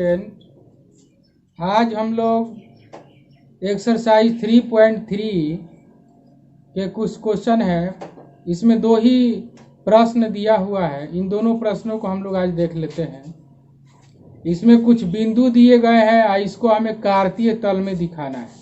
Student, आज हम लोग एक्सरसाइज 3.3 के कुछ क्वेश्चन हैं। इसमें दो ही प्रश्न दिया हुआ है। इन दोनों प्रश्नों को हम लोग आज देख लेते हैं। इसमें कुछ बिंदु दिए गए हैं, इसको हमें कार्तीय तल में दिखाना है।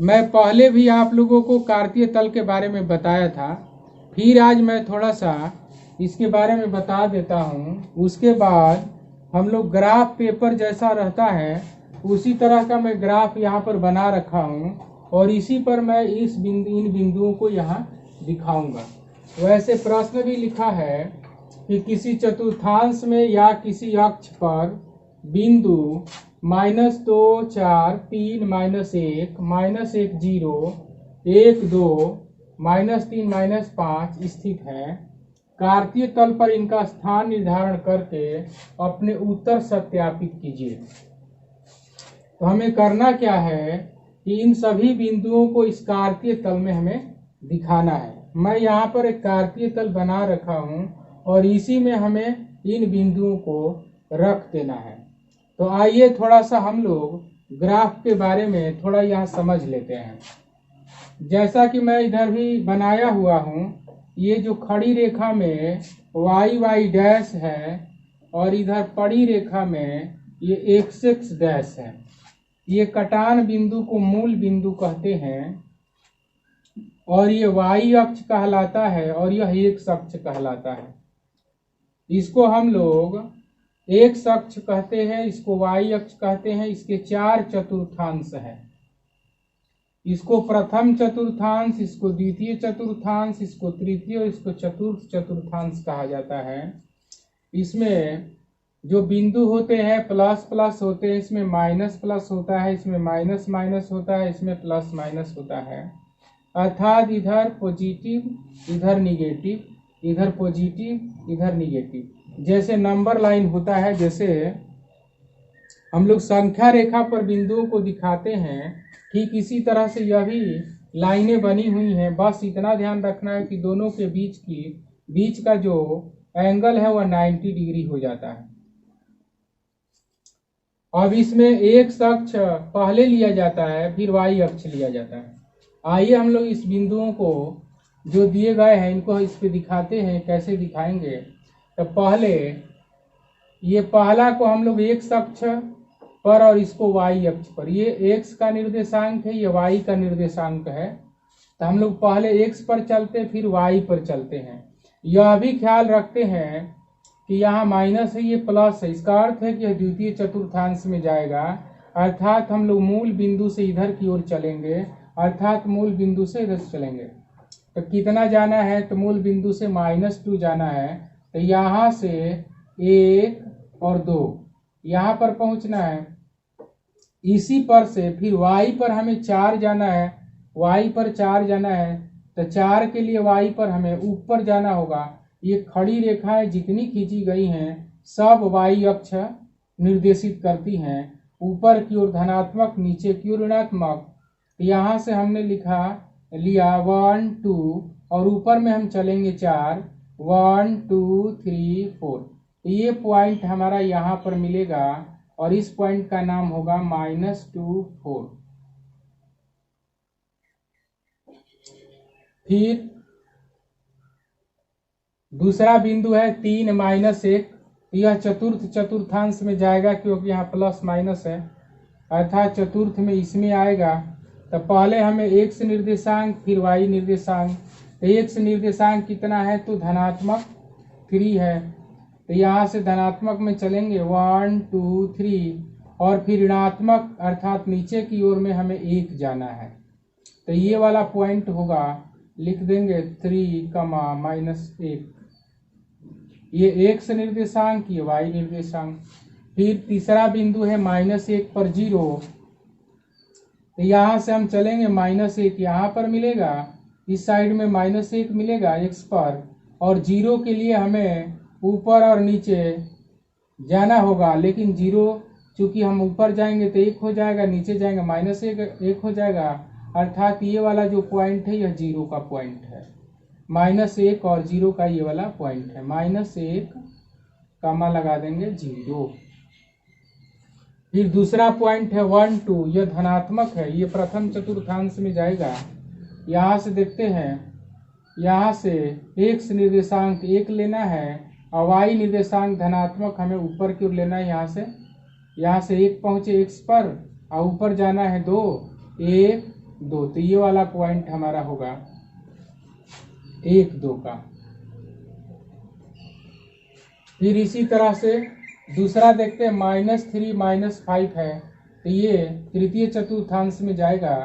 मैं पहले भी आप लोगों को कार्तीय तल के बारे में बताया था, फिर आज मैं थोड़ा सा इसके बारे में बता देता हूँ। उसके बाद हम लोग ग्राफ पेपर जैसा रहता है उसी तरह का मैं ग्राफ यहाँ पर बना रखा हूँ और इसी पर मैं इन बिंदुओं को यहाँ दिखाऊंगा। वैसे प्रश्न भी लिखा है कि किसी चतुर्थांश में या किसी अक्ष पर बिंदु -2, 4, 3, -1, -1, 0, 1, 2, -3, -5 स्थित है। कार्तीय तल पर इनका स्थान निर्धारण करके अपने उत्तर सत्यापित कीजिए। तो हमें करना क्या है कि इन सभी बिंदुओं को इस कार्तीय तल में हमें दिखाना है। मैं यहाँ पर एक कार्तीय तल बना रखा हूँ और इसी में हमें इन बिंदुओं को रख देना है। तो आइए थोड़ा सा हम लोग ग्राफ के बारे में थोड़ा यहाँ समझ लेते हैं। जैसा कि मैं इधर भी बनाया हुआ हूँ, ये जो खड़ी रेखा में y डैश है और इधर पड़ी रेखा में ये x डैश है। ये कटान बिंदु को मूल बिंदु कहते हैं और ये y अक्ष कहलाता है और यह x अक्ष कहलाता है। इसको हम लोग x अक्ष कहते हैं, इसको y अक्ष कहते हैं। इसके 4 चतुर्थांश हैं। इसको प्रथम चतुर्थांश, इसको द्वितीय चतुर्थांश, इसको तृतीय और इसको चतुर्थ चतुर्थांश कहा जाता है। इसमें जो बिंदु होते हैं प्लस प्लस होते हैं, इसमें माइनस प्लस होता है, इसमें माइनस माइनस होता है, इसमें प्लस माइनस होता है। अर्थात इधर पॉजिटिव इधर निगेटिव, इधर पॉजिटिव इधर निगेटिव। जैसे नंबर लाइन होता है, जैसे हम लोग संख्या रेखा पर बिंदुओं को दिखाते हैं, ठीक इसी तरह से यह भी लाइनें बनी हुई हैं। बस इतना ध्यान रखना है कि दोनों के बीच का जो एंगल है वह 90 डिग्री हो जाता है। अब इसमें x अक्ष पहले लिया जाता है, फिर y अक्ष लिया जाता है। आइए हम लोग इस बिंदुओं को जो दिए गए हैं इनको इस पे दिखाते हैं। कैसे दिखाएंगे? तो पहले ये पहला को हम लोग x अक्ष पर और इसको y अक्ष पर, ये x का निर्देशांक है, ये y का निर्देशांक है। तो हम लोग पहले x पर चलते फिर y पर चलते हैं। यह भी ख्याल रखते हैं कि यहाँ माइनस है, ये प्लस है। इसका अर्थ है कि यह द्वितीय चतुर्थांश में जाएगा। अर्थात हम लोग मूल बिंदु से इधर की ओर चलेंगे, अर्थात मूल बिंदु से इधर चलेंगे। तो कितना जाना है? तो मूल बिंदु से -2 जाना है। तो यहाँ से 1 और 2 यहाँ पर पहुंचना है। इसी पर से फिर y पर हमें 4 जाना है, y पर 4 जाना है। तो 4 के लिए y पर हमें ऊपर जाना होगा। ये खड़ी रेखाएं जितनी खींची गई हैं सब y अक्ष निर्देशित करती हैं। ऊपर की ओर धनात्मक, नीचे की ओर ऋणात्मक। यहाँ से हमने लिया 1 2 और ऊपर में हम चलेंगे 4, 1 2 3 4। ये पॉइंट हमारा यहाँ पर मिलेगा और इस पॉइंट का नाम होगा -2 4। फिर दूसरा बिंदु है 3 -1। यह चतुर्थ चतुर्थांश में जाएगा क्योंकि यहाँ प्लस माइनस है, अर्थात चतुर्थ में इसमें आएगा। तो पहले हमें x निर्देशांक फिर y निर्देशांक। तो x निर्देशांक कितना है? तो धनात्मक 3 है। तो यहाँ से धनात्मक में चलेंगे 1 2 3 और फिर ऋणात्मक अर्थात नीचे की ओर में हमें 1 जाना है। तो ये वाला पॉइंट होगा, लिख देंगे 3, -1। ये x निर्देशांक, ये y निर्देशांक। फिर तीसरा बिंदु है -1 पर 0। तो यहाँ से हम चलेंगे -1 यहाँ पर मिलेगा, इस साइड में -1 मिलेगा x पर, और 0 के लिए हमें ऊपर और नीचे जाना होगा। लेकिन 0 चूंकि हम ऊपर जाएंगे तो 1 हो जाएगा, नीचे जाएंगे -1 हो जाएगा। अर्थात ये वाला जो पॉइंट है यह 0 का पॉइंट है। -1 और 0 का ये वाला पॉइंट है। -1 कमा लगा देंगे 0। फिर दूसरा पॉइंट है 1 2, यह धनात्मक है, ये प्रथम चतुर्थांश में जाएगा। यहाँ से देखते हैं, यहाँ से x निर्देशांक 1 लेना है और y निर्देशांक धनात्मक हमें ऊपर की ओर लेना है। यहाँ से 1 पहुंचे x पर और ऊपर जाना है 2 1 2, तो ये वाला पॉइंट हमारा होगा 1 2 का। फिर इसी तरह से दूसरा देखते हैं -3 -5 है, तो ये तृतीय चतुर्थांश में जाएगा।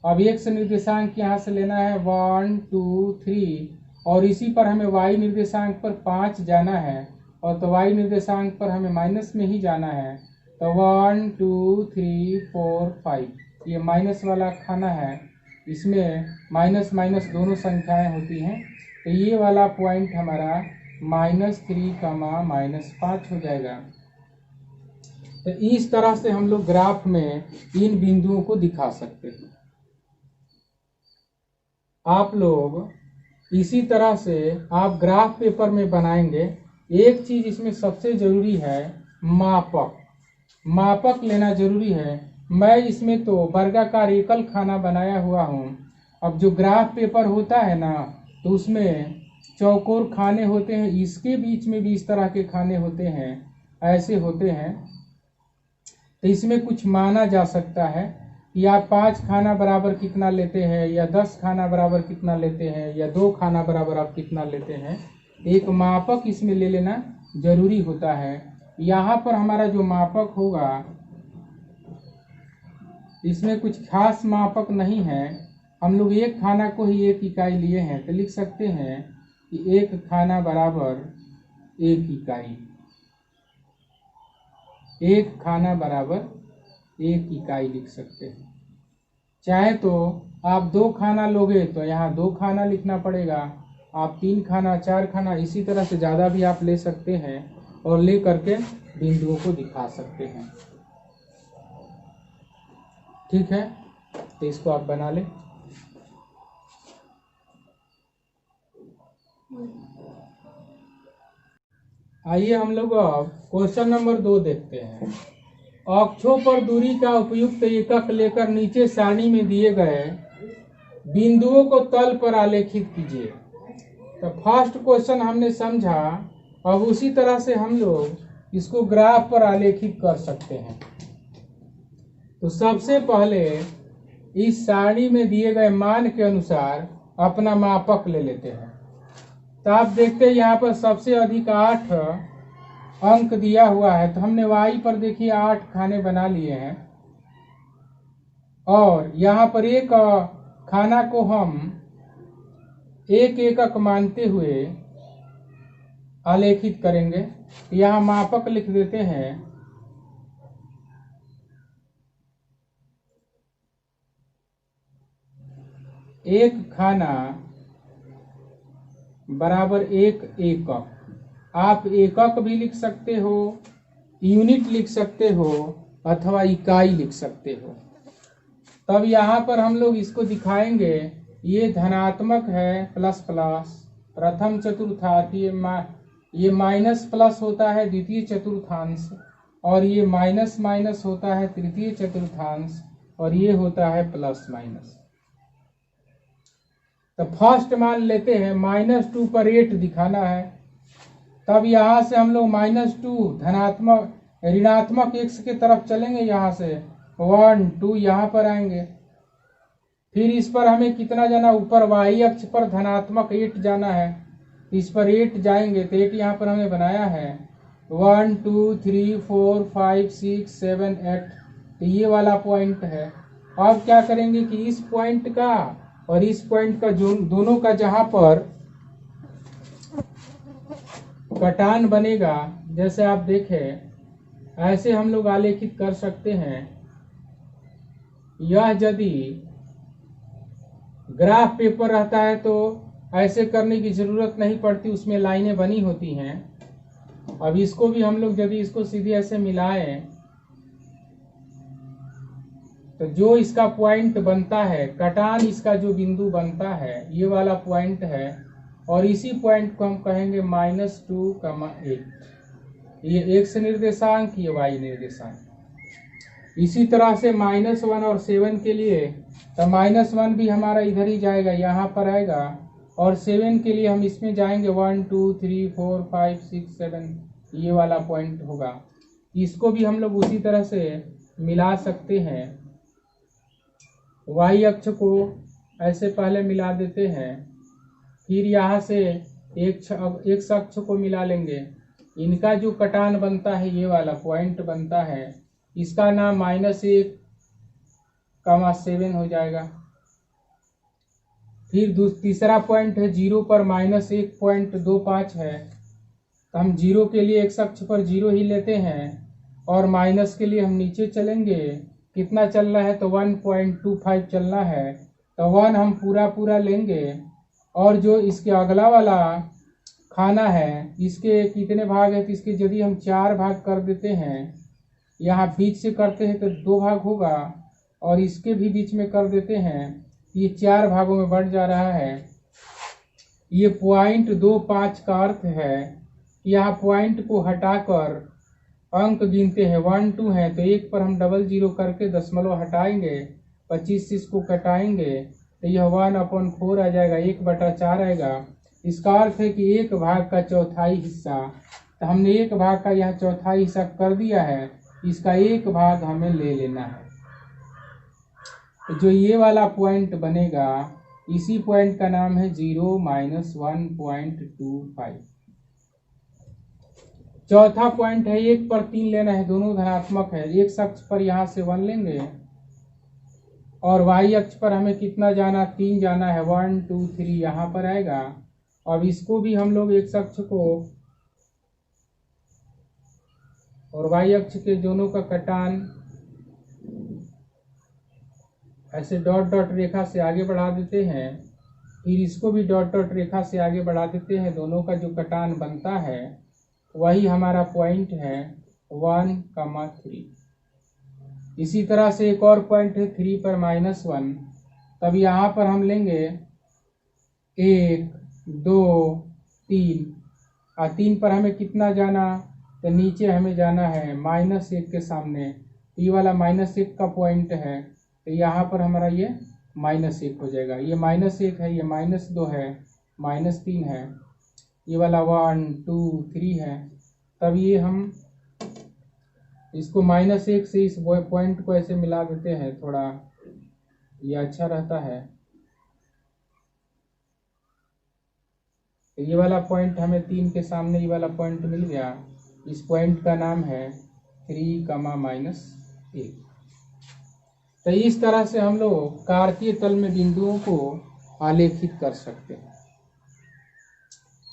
अब x निर्देशांक यहाँ से लेना है 1 2 3 और इसी पर हमें y निर्देशांक पर 5 जाना है और तो y निर्देशांक पर हमें माइनस में ही जाना है। तो 1 2 3 4 5, ये माइनस वाला खाना है, इसमें माइनस माइनस दोनों संख्याएं होती हैं, तो ये वाला पॉइंट हमारा -3, -5 हो जाएगा। तो इस तरह से हम लोग ग्राफ में इन बिंदुओं को दिखा सकते हैं। आप लोग इसी तरह से आप ग्राफ पेपर में बनाएंगे। एक चीज इसमें सबसे जरूरी है, मापक लेना जरूरी है। मैं इसमें तो वर्गाकार एकल खाना बनाया हुआ हूँ। अब जो ग्राफ पेपर होता है ना, तो उसमें चौकोर खाने होते हैं, इसके बीच में भी इस तरह के खाने होते हैं, ऐसे होते हैं। तो इसमें कुछ माना जा सकता है कि आप 5 खाना बराबर कितना लेते हैं या 10 खाना बराबर कितना लेते हैं या 2 खाना बराबर आप कितना लेते हैं। एक मापक इसमें ले लेना जरूरी होता है। यहाँ पर हमारा जो मापक होगा, इसमें कुछ खास मापक नहीं है। हम लोग एक खाना को ही 1 इकाई लिए हैं, तो लिख सकते हैं कि 1 खाना बराबर 1 इकाई, 1 खाना बराबर 1 इकाई लिख सकते हैं। चाहे तो आप 2 खाना लोगे तो यहाँ 2 खाना लिखना पड़ेगा, आप 3 खाना 4 खाना इसी तरह से ज़्यादा भी आप ले सकते हैं और ले करके बिंदुओं को दिखा सकते हैं। ठीक है, तो इसको आप बना लें। आइए हम लोग अब क्वेश्चन नंबर 2 देखते हैं। अक्षों पर दूरी का उपयुक्त एकक लेकर नीचे सारणी में दिए गए बिंदुओं को तल पर आलेखित कीजिए। तो फर्स्ट क्वेश्चन हमने समझा, अब उसी तरह से हम लोग इसको ग्राफ पर आलेखित कर सकते हैं। तो सबसे पहले इस सारणी में दिए गए मान के अनुसार अपना मापक ले लेते हैं। तो आप देखते हैं यहाँ पर सबसे अधिक 8 अंक दिया हुआ है, तो हमने y पर देखिए 8 खाने बना लिए हैं और यहाँ पर एक खाना को हम 1 एकक मानते हुए आलेखित करेंगे। यहाँ मापक लिख देते हैं 1 खाना बराबर 1 एकक। आप एकक भी लिख सकते हो, यूनिट लिख सकते हो अथवा इकाई लिख सकते हो। तब यहाँ पर हम लोग इसको दिखाएंगे, ये धनात्मक है प्लस प्लस प्रथम चतुर्थांश, ये माइनस प्लस होता है द्वितीय चतुर्थांश और ये माइनस माइनस होता है तृतीय चतुर्थांश और ये होता है प्लस माइनस। तो फर्स्ट मान लेते हैं -2 पर 8 दिखाना है। तब यहाँ से हम लोग -2 धनात्मक ऋणात्मक x के तरफ चलेंगे, यहाँ से 1 2 यहाँ पर आएंगे। फिर इस पर हमें कितना जाना, ऊपर y अक्ष पर धनात्मक 8 जाना है, इस पर 8 जाएंगे तो 8 यहाँ पर हमने बनाया है 1 2 3 4 5 6 7 8, तो ये वाला पॉइंट है। अब क्या करेंगे कि इस पॉइंट का और इस पॉइंट का जो दोनों का जहां पर कटान बनेगा, जैसे आप देखें ऐसे हम लोग आलेखित कर सकते हैं। यह यदि ग्राफ पेपर रहता है तो ऐसे करने की जरूरत नहीं पड़ती, उसमें लाइनें बनी होती हैं। अब इसको भी हम लोग यदि इसको सीधे ऐसे मिलाएं तो जो इसका पॉइंट बनता है, कटान इसका जो बिंदु बनता है, ये वाला पॉइंट है और इसी पॉइंट को हम कहेंगे -2, 8। ये x निर्देशांक, ये y निर्देशांक। इसी तरह से -1 और 7 के लिए, तो -1 भी हमारा इधर ही जाएगा, यहाँ पर आएगा, और 7 के लिए हम इसमें जाएंगे 1 2 3 4 5 6 7, ये वाला पॉइंट होगा। इसको भी हम लोग उसी तरह से मिला सकते हैं। y अक्ष को ऐसे पहले मिला देते हैं, फिर यहाँ से x अक्ष को मिला लेंगे। इनका जो कटान बनता है, ये वाला पॉइंट बनता है, इसका नाम -1,7 हो जाएगा। फिर तीसरा पॉइंट है 0 पर -1.25 है, तो हम 0 के लिए x अक्ष पर 0 ही लेते हैं, और माइनस के लिए हम नीचे चलेंगे। कितना चलना है, तो 1.25 चलना है, तो 1 हम पूरा लेंगे। और जो इसके अगला वाला खाना है, इसके कितने भाग है, तो इसके यदि हम 4 भाग कर देते हैं, यहाँ बीच से करते हैं तो 2 भाग होगा, और इसके भी बीच में कर देते हैं, ये 4 भागों में बढ़ जा रहा है। ये 0.25 का अर्थ है, यहाँ पॉइंट को हटाकर अंक गिनते हैं, 1 2 है, तो 1 पर हम 00 करके दशमलव हटाएंगे, 25 से इसको कटाएंगे, तो यह 1/4 आ जाएगा, 1/4 आएगा। इसका अर्थ है कि 1 भाग का चौथाई हिस्सा, तो हमने 1 भाग का यहाँ चौथाई हिस्सा कर दिया है, इसका 1 भाग हमें ले लेना है। तो जो ये वाला पॉइंट बनेगा, इसी पॉइंट का नाम है 0 - 1.25। चौथा पॉइंट है 1 पर 3 लेना है, दोनों धनात्मक है। x अक्ष पर यहाँ से 1 लेंगे, और y अक्ष पर हमें कितना जाना, 3 जाना है, 1 2 3 यहाँ पर आएगा। अब इसको भी हम लोग x अक्ष को और y अक्ष के दोनों का कटान ऐसे डॉट डॉट रेखा से आगे बढ़ा देते हैं, फिर इसको भी डॉट डॉट रेखा से आगे बढ़ा देते हैं। दोनों का जो कटान बनता है वही हमारा पॉइंट है 1,3। इसी तरह से एक और पॉइंट है 3 पर -1, तब यहाँ पर हम लेंगे 1 2 3, और 3 पर हमें कितना जाना, तो नीचे हमें जाना है -1 के सामने, ये वाला -1 का पॉइंट है, तो यहाँ पर हमारा ये -1 हो जाएगा। ये -1 है, ये -2 है, -3 है, ये वाला 1 2 3 है। तब ये हम इसको -1 से इस पॉइंट को ऐसे मिला देते हैं, थोड़ा ये अच्छा रहता है। ये वाला पॉइंट हमें 3 के सामने ये वाला पॉइंट मिल गया, इस पॉइंट का नाम है 3, -1। तो इस तरह से हम लोग कार्तीय तल में बिंदुओं को आलेखित कर सकते हैं।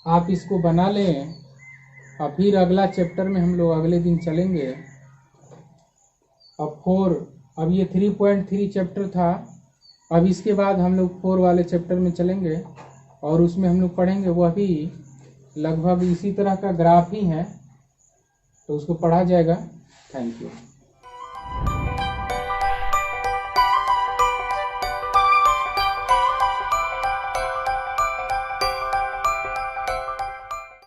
आप इसको बना लें, और फिर अगला चैप्टर में हम लोग अगले दिन चलेंगे। अब ये 3.3 चैप्टर था, अब इसके बाद हम लोग 4 वाले चैप्टर में चलेंगे, और उसमें हम लोग पढ़ेंगे, वह भी लगभग इसी तरह का ग्राफ ही है, तो उसको पढ़ा जाएगा। Thank you.